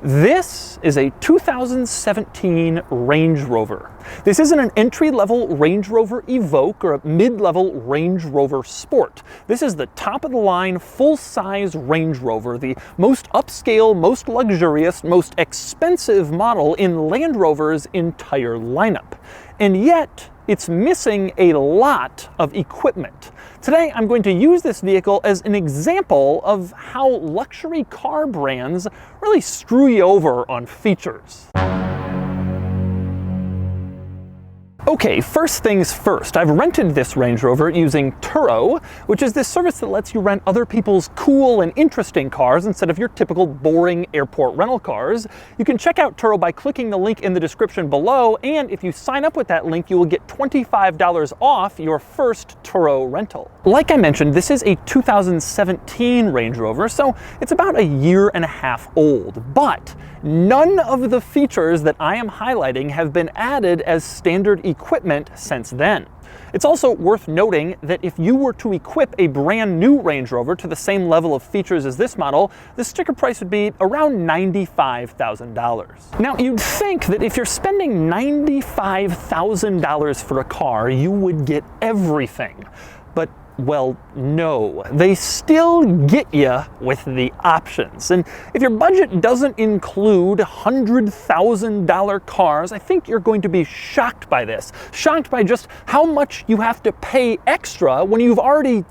This is a 2017 Range Rover. This isn't an entry-level Range Rover Evoque or a mid-level Range Rover Sport. This is the top-of-the-line, full-size Range Rover, the most upscale, most luxurious, most expensive model in Land Rover's entire lineup. And yet, it's missing a lot of equipment. Today, I'm going to use this vehicle as an example of how luxury car brands really screw you over on features. Okay, first things first, I've rented this Range Rover using Turo, which is this service that lets you rent other people's cool and interesting cars instead of your typical boring airport rental cars. You can check out Turo by clicking the link in the description below, and if you sign up with that link, you will get $25 off your first Turo rental. Like I mentioned, this is a 2017 Range Rover, so it's about a year and a half old, but none of the features that I am highlighting have been added as standard equipment since then. It's also worth noting that if you were to equip a brand new Range Rover to the same level of features as this model, the sticker price would be around $95,000. Now, you'd think that if you're spending $95,000 for a car, you would get everything. But well, no, they still get you with the options. And if your budget doesn't include $100,000 cars, I think you're going to be shocked by this. Shocked by just how much you have to pay extra when you've already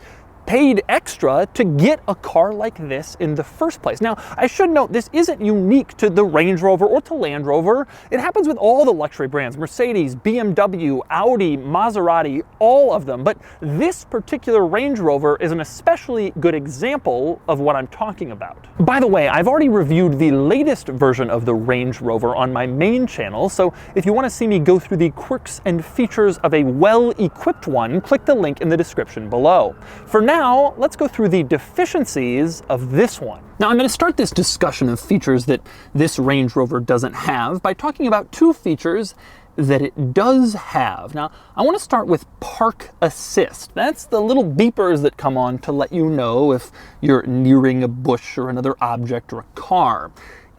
paid extra to get a car like this in the first place. Now, I should note this isn't unique to the Range Rover or to Land Rover. It happens with all the luxury brands, Mercedes, BMW, Audi, Maserati, all of them. But this particular Range Rover is an especially good example of what I'm talking about. By the way, I've already reviewed the latest version of the Range Rover on my main channel, so if you want to see me go through the quirks and features of a well-equipped one, click the link in the description below. For now, let's go through the deficiencies of this one. Now, I'm going to start this discussion of features that this Range Rover doesn't have by talking about two features that it does have. Now, I want to start with Park Assist. That's the little beepers that come on to let you know if you're nearing a bush or another object or a car.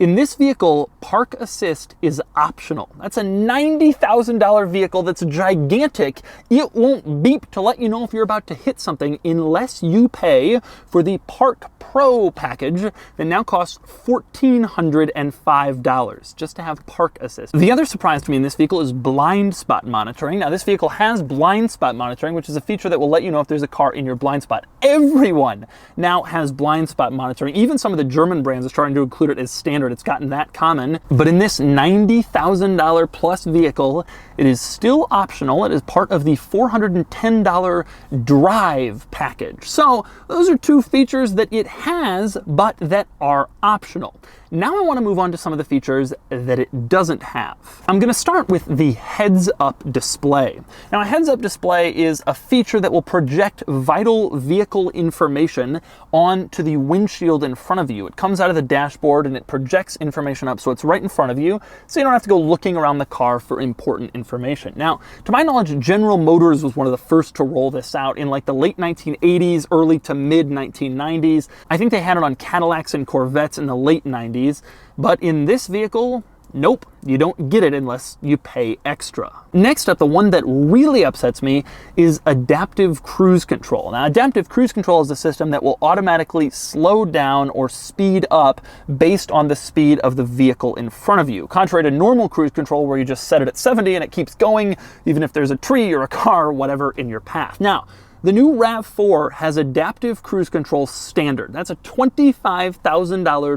In this vehicle, Park Assist is optional. That's a $90,000 vehicle that's gigantic. It won't beep to let you know if you're about to hit something unless you pay for the Park Pro package that now costs $1,405 just to have Park Assist. The other surprise to me in this vehicle is blind spot monitoring. Now, this vehicle has blind spot monitoring, which is a feature that will let you know if there's a car in your blind spot. Everyone now has blind spot monitoring. Even some of the German brands are starting to include it as standard. It's gotten that common. But in this $90,000 plus vehicle, it is still optional. It is part of the $410 drive package. So those are two features that it has, but that are optional. Now I want to move on to some of the features that it doesn't have. I'm going to start with the heads-up display. Now, a heads-up display is a feature that will project vital vehicle information onto the windshield in front of you. It comes out of the dashboard and it projects information up so it's right in front of you, so you don't have to go looking around the car for important information. Now, to my knowledge, General Motors was one of the first to roll this out in like the late 1980s, early to mid 1990s. I think they had it on Cadillacs and Corvettes in the late 90s. But in this vehicle, nope, you don't get it unless you pay extra. Next up, the one that really upsets me is adaptive cruise control. Now, adaptive cruise control is a system that will automatically slow down or speed up based on the speed of the vehicle in front of you, contrary to normal cruise control where you just set it at 70 and it keeps going, even if there's a tree or a car or whatever in your path. Now, the new RAV4 has adaptive cruise control standard. That's a $25,000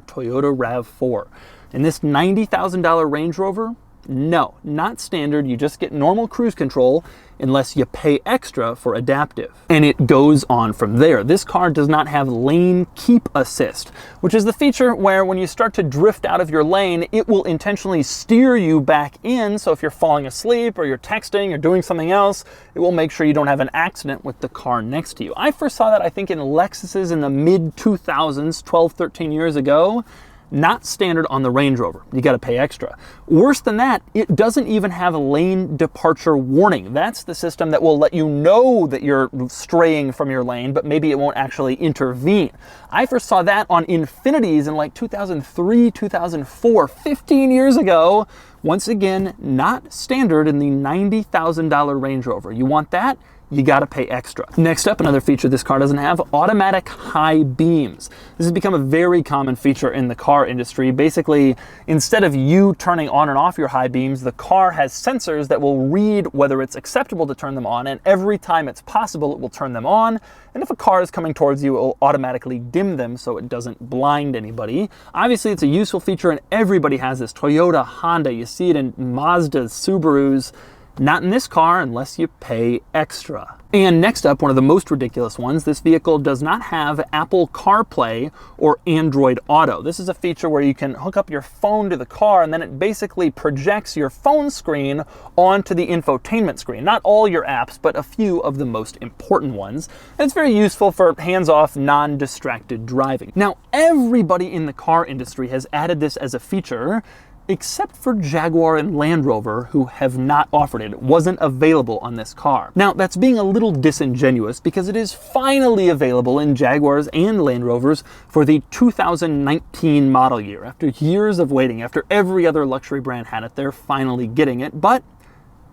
Toyota RAV4. And this $90,000 Range Rover, no, not standard. You just get normal cruise control unless you pay extra for adaptive. And it goes on from there. This car does not have lane keep assist, which is the feature where when you start to drift out of your lane, it will intentionally steer you back in. So if you're falling asleep or you're texting or doing something else, it will make sure you don't have an accident with the car next to you. I first saw that, I think, in Lexuses in the mid 2000s, 12, 13 years ago. Not standard on the Range Rover. You got to pay extra. Worse than that, it doesn't even have a lane departure warning. That's the system that will let you know that you're straying from your lane, but maybe it won't actually intervene. I first saw that on Infinitis in like 2003, 2004, 15 years ago. Once again, not standard in the $90,000 Range Rover. You want that? You gotta pay extra. Next up, another feature this car doesn't have, automatic high beams. This has become a very common feature in the car industry. Basically, instead of you turning on and off your high beams, the car has sensors that will read whether it's acceptable to turn them on, and every time it's possible, it will turn them on. And if a car is coming towards you, it will automatically dim them so it doesn't blind anybody. Obviously, it's a useful feature and everybody has this. Toyota, Honda, you see it in Mazdas, Subarus. Not in this car unless you pay extra. And next up, one of the most ridiculous ones, this vehicle does not have Apple CarPlay or Android Auto. This is a feature where you can hook up your phone to the car and then it basically projects your phone screen onto the infotainment screen. Not all your apps, but a few of the most important ones. And it's very useful for hands-off, non-distracted driving. Now, everybody in the car industry has added this as a feature, except for Jaguar and Land Rover, who have not offered it. It wasn't available on this car. Now, that's being a little disingenuous because it is finally available in Jaguars and Land Rovers for the 2019 model year. After years of waiting, after every other luxury brand had it, they're finally getting it, but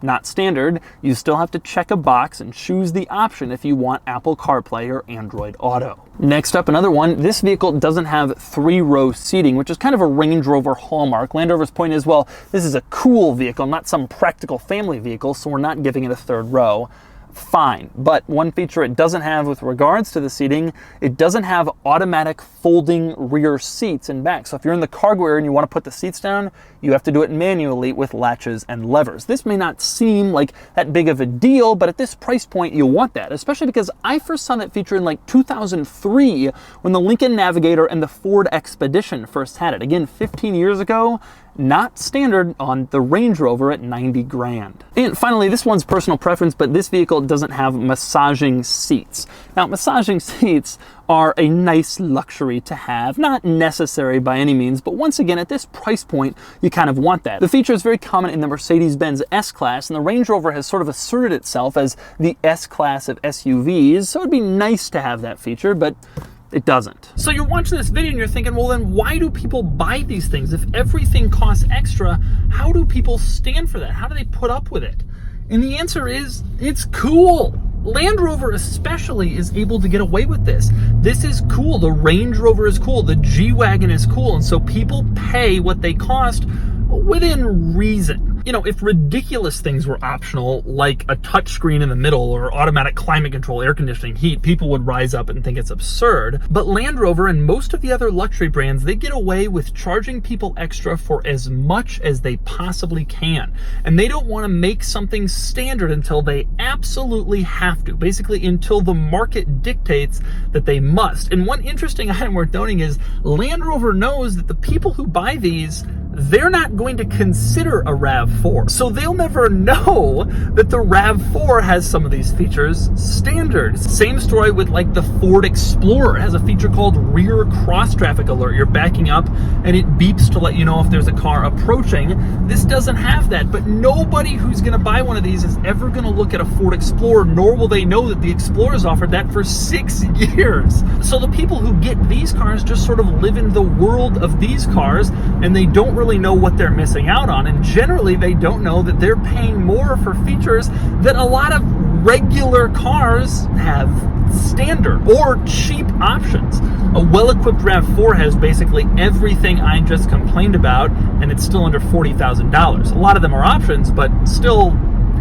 not standard. You still have to check a box and choose the option if you want Apple CarPlay or Android Auto. Next up, another one. This vehicle doesn't have three-row seating, which is kind of a Range Rover hallmark. Land Rover's point is, well, this is a cool vehicle, not some practical family vehicle, so we're not giving it a third row. Fine, but one feature it doesn't have with regards to the seating, it doesn't have automatic folding rear seats in back. So if you're in the cargo area and you want to put the seats down, you have to do it manually with latches and levers. This may not seem like that big of a deal, but at this price point, you want that, especially because I first saw that feature in like 2003 when the Lincoln Navigator and the Ford Expedition first had it. Again, 15 years ago. Not standard on the Range Rover at 90 grand. And finally, this one's personal preference, but this vehicle doesn't have massaging seats. Now, massaging seats are a nice luxury to have, not necessary by any means, but once again, at this price point, you kind of want that. The feature is very common in the Mercedes-Benz S-Class, and the Range Rover has sort of asserted itself as the S-Class of SUVs, so it'd be nice to have that feature, but it doesn't. So you're watching this video and you're thinking, well then why do people buy these things? If everything costs extra, how do people stand for that? How do they put up with it? And the answer is, it's cool. Land Rover especially is able to get away with this. This is cool. The Range Rover is cool. The G-Wagon is cool. And so people pay what they cost within reason. You know, if ridiculous things were optional, like a touchscreen in the middle or automatic climate control, air conditioning, heat, people would rise up and think it's absurd. But Land Rover and most of the other luxury brands, they get away with charging people extra for as much as they possibly can. And they don't want to make something standard until they absolutely have to. Basically, until the market dictates that they must. And one interesting item worth noting is Land Rover knows that the people who buy these, they're not going to consider a RAV4. So they'll never know that the RAV4 has some of these features standard. Same story with like the Ford Explorer. It has a feature called rear cross traffic alert. You're backing up and it beeps to let you know if there's a car approaching. This doesn't have that, but nobody who's gonna buy one of these is ever gonna look at a Ford Explorer, nor will they know that the Explorer's offered that for 6 years. So the people who get these cars just sort of live in the world of these cars and they don't really know what they're missing out on, and generally they don't know that they're paying more for features that a lot of regular cars have standard or cheap options. A well-equipped RAV4 has basically everything I just complained about, and it's still under $40,000. A lot of them are options, but still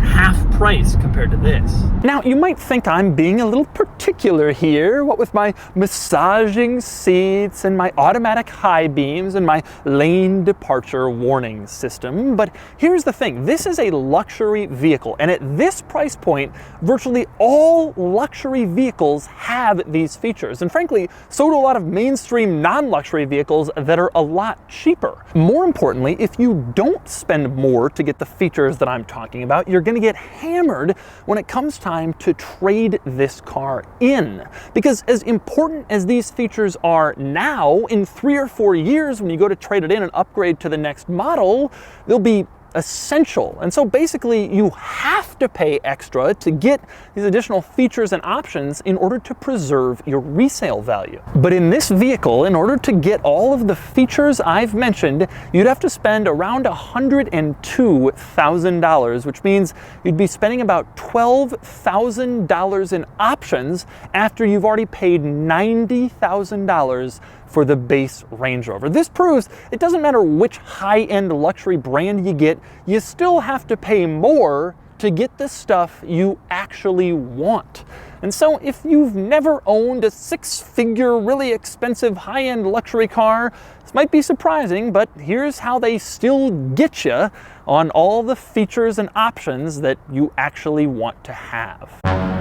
half price compared to this. Now, you might think I'm being a little particular here, what with my massaging seats and my automatic high beams and my lane departure warning system, but here's the thing. This is a luxury vehicle, and at this price point, virtually all luxury vehicles have these features, and frankly, so do a lot of mainstream non-luxury vehicles that are a lot cheaper. More importantly, if you don't spend more to get the features that I'm talking about, you're going going to get hammered when it comes time to trade this car in. Because as important as these features are now, in 3 or 4 years when you go to trade it in and upgrade to the next model, they'll be essential. And so basically you have to pay extra to get these additional features and options in order to preserve your resale value. But in this vehicle, in order to get all of the features I've mentioned, you'd have to spend around $102,000, which means you'd be spending about $12,000 in options after you've already paid $90,000 for the base Range Rover. This proves it doesn't matter which high-end luxury brand you get, you still have to pay more to get the stuff you actually want. And so if you've never owned a 6-figure, really expensive high-end luxury car, this might be surprising, but here's how they still get you on all the features and options that you actually want to have.